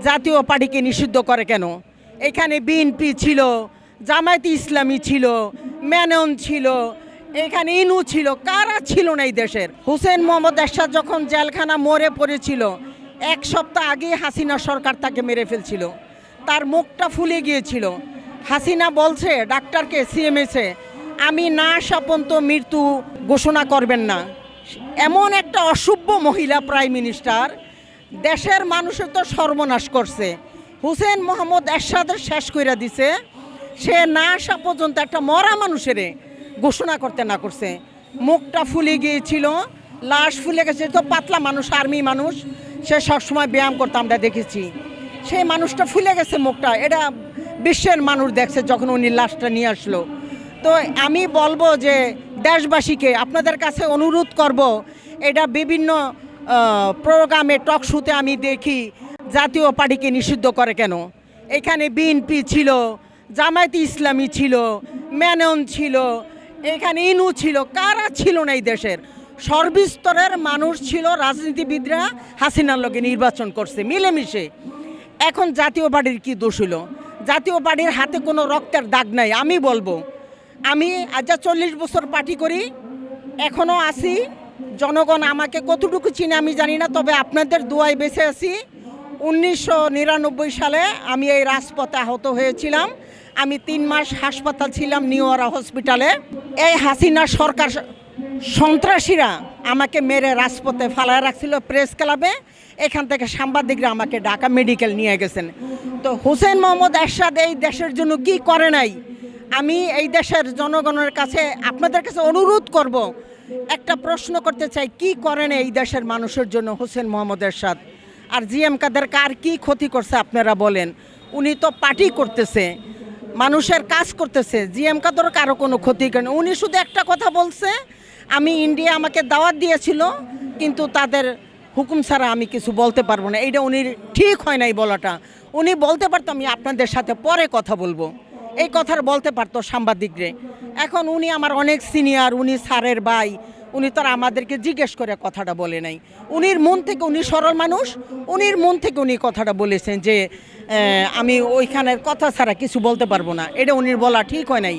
জাতীয় পার্টিকে নিষিদ্ধ করে কেন? এখানে বিএনপি ছিল, জামায়াতে ইসলামী ছিল, মেনন ছিল, এখানে ইনু ছিল, কারা ছিল না এই দেশের? হোসেন মোহাম্মদ এরশাদ যখন জেলখানা মরে পড়েছিল, এক সপ্তাহ আগে হাসিনা সরকার তাকে মেরে ফেলছিল, তার মুখটা ফুলে গিয়েছিল। হাসিনা বলছে ডাক্তারকে, সিএমএসে, আমি না আসা পর্যন্ত মৃত্যু ঘোষণা করবেন না। এমন একটা অসভ্য মহিলা প্রাইম মিনিস্টার, দেশের মানুষের তো সর্বনাশ করছে। হোসেন মোহাম্মদ এরশাদের শেষ কইরা দিছে, সে না আসা পর্যন্ত একটা মরা মানুষের ঘোষণা করতে না করছে। মুখটা ফুলে গিয়েছিল, লাশ ফুলে গেছে। তো পাতলা মানুষ, আর্মি মানুষ, সে সবসময় ব্যায়াম করতে আমরা দেখেছি। সেই মানুষটা ফুলে গেছে মুখটা, এটা বিশ্বের মানুষ দেখছে যখন উনি লাশটা নিয়ে আসলো। তো আমি বলবো যে দেশবাসীকে, আপনাদের কাছে অনুরোধ করব, এটা বিভিন্ন প্রোগ্রামে, টক শোতে আমি দেখি জাতীয় পার্টিকে নিষিদ্ধ করে কেন? এখানে বিএনপি ছিল, জামায়াতে ইসলামী ছিল, মেনন ছিল, এখানে ইনু ছিল, কারা ছিল না এই দেশের? সর্বস্তরের মানুষ ছিল, রাজনীতিবিদরা হাসিনার লোকে নির্বাচন করছে মিলেমিশে। এখন জাতীয় পার্টির কি দোষ হলো? জাতীয় পার্টির হাতে কোনো রক্তের দাগ নাই। আমি বলবো, আমি আজ 40 বছর পার্টি করি, এখনও আছি। জনগণ আমাকে কতটুকু চিনে আমি জানি না, তবে আপনাদের দোয়ায় বেঁচে আছি। 1999 সালে আমি এই রাজপথে আহত হয়েছিলাম। আমি 3 মাস হাসপাতাল ছিলাম, নিউয়ারা হসপিটালে। এই হাসিনা সরকার সন্ত্রাসীরা আমাকে মেরে রাজপথে ফালায় রাখছিল প্রেস ক্লাবে। এখান থেকে সাংবাদিকরা আমাকে ঢাকা মেডিকেল নিয়ে গেছেন। তো হোসেন মোহাম্মদ এরশাদ এই দেশের জন্য কি করে নাই? আমি এই দেশের জনগণের কাছে, আপনাদের কাছে অনুরোধ করব, একটা প্রশ্ন করতে চাই, কি করেন এই দেশের মানুষের জন্য হোসেন মোহাম্মদ এরশাদ? আর জিএম কাদের কার কি ক্ষতি করছে আপনারা বলেন? উনি তো পার্টি করতেছে, মানুষের কাজ করতেছে। জিএম কাদের কারো কোনো ক্ষতি করেন? উনি শুধু একটা কথা বলছে, আমি ইন্ডিয়া আমাকে দাওয়াত দিয়েছিল, কিন্তু তাদের হুকুম ছাড়া আমি কিছু বলতে পারবো না। এইটা উনি ঠিক হয় নাই বলাটা। উনি বলতে পারতো আমি আপনাদের সাথে পরে কথা বলবো, এই কথার বলতে পারতো সাংবাদিকরে। এখন উনি আমার অনেক সিনিয়র, উনি স্যারের ভাই, উনি তো আমাদেরকে জিজ্ঞেস করে কথাটা বলে নাই। উনির মন থেকে, উনি সরল মানুষ, উনির মন থেকে উনি কথাটা বলেছেন যে আমি ওইখানের কথা ছাড়া কিছু বলতে পারবো না। এটা উনির বলা ঠিক হয় নাই।